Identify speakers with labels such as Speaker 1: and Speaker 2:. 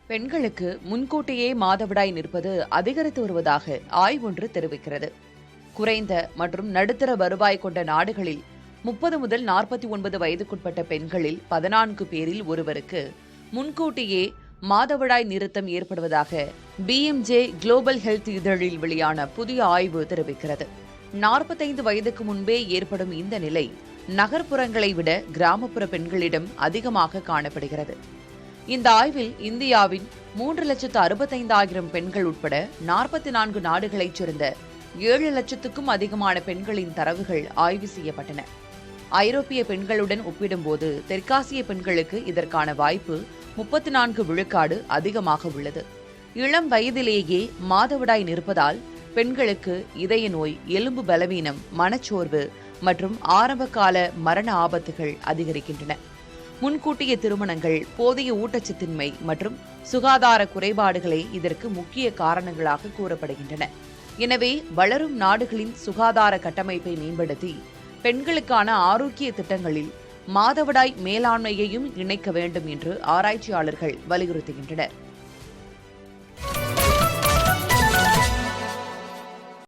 Speaker 1: பெண்களுக்கு முன்கூட்டியே மாதவிடாய் நிற்பது அதிகரித்து வருவதாக ஆய்வொன்று தெரிவிக்கிறது. குறைந்த மற்றும் நடுத்தர வருவாய் கொண்ட நாடுகளில் 30 முதல் 49 வயதுக்குட்பட்ட பெண்களில் 14 பேரில் ஒருவருக்கு முன்கூட்டியே மாதவிடாய் நிறுத்தம் ஏற்படுவதாக BMJ குளோபல் ஹெல்த் இதழில் வெளியான புதிய ஆய்வு தெரிவிக்கிறது. 45 வயதுக்கு முன்பே ஏற்படும் இந்த நிலை நகர்ப்புறங்களை விட கிராமப்புற பெண்களிடம் அதிகமாக காணப்படுகிறது. இந்த ஆய்வில் இந்தியாவின் 3,65,000 பெண்கள் உட்பட 44 நாடுகளைச் சேர்ந்த 7 லட்சத்துக்கும் அதிகமான பெண்களின் தரவுகள் ஆய்வு செய்யப்பட்டன. ஐரோப்பிய பெண்களுடன் ஒப்பிடும்போது தெற்காசிய பெண்களுக்கு இதற்கான வாய்ப்பு 34 விழுக்காடு அதிகமாக உள்ளது. இளம் வயதிலேயே மாதவிடாய் நிற்பதால் பெண்களுக்கு இதய நோய், எலும்பு பலவீனம், மனச்சோர்வு மற்றும் ஆரம்பகால மரண ஆபத்துகள் அதிகரிக்கின்றன. முன்கூட்டிய திருமணங்கள், போதிய ஊட்டச்சத்தின்மை மற்றும் சுகாதார குறைபாடுகளே இதற்கு முக்கிய காரணங்களாக கூறப்படுகின்றன. எனவே வளரும் நாடுகளின் சுகாதார கட்டமைப்பை மேம்படுத்தி பெண்களுக்கான ஆரோக்கிய திட்டங்களில் மாதவிடாய் மேலாண்மையையும் இணைக்க வேண்டும் என்று ஆராய்ச்சியாளர்கள் வலியுறுத்துகின்றனர்.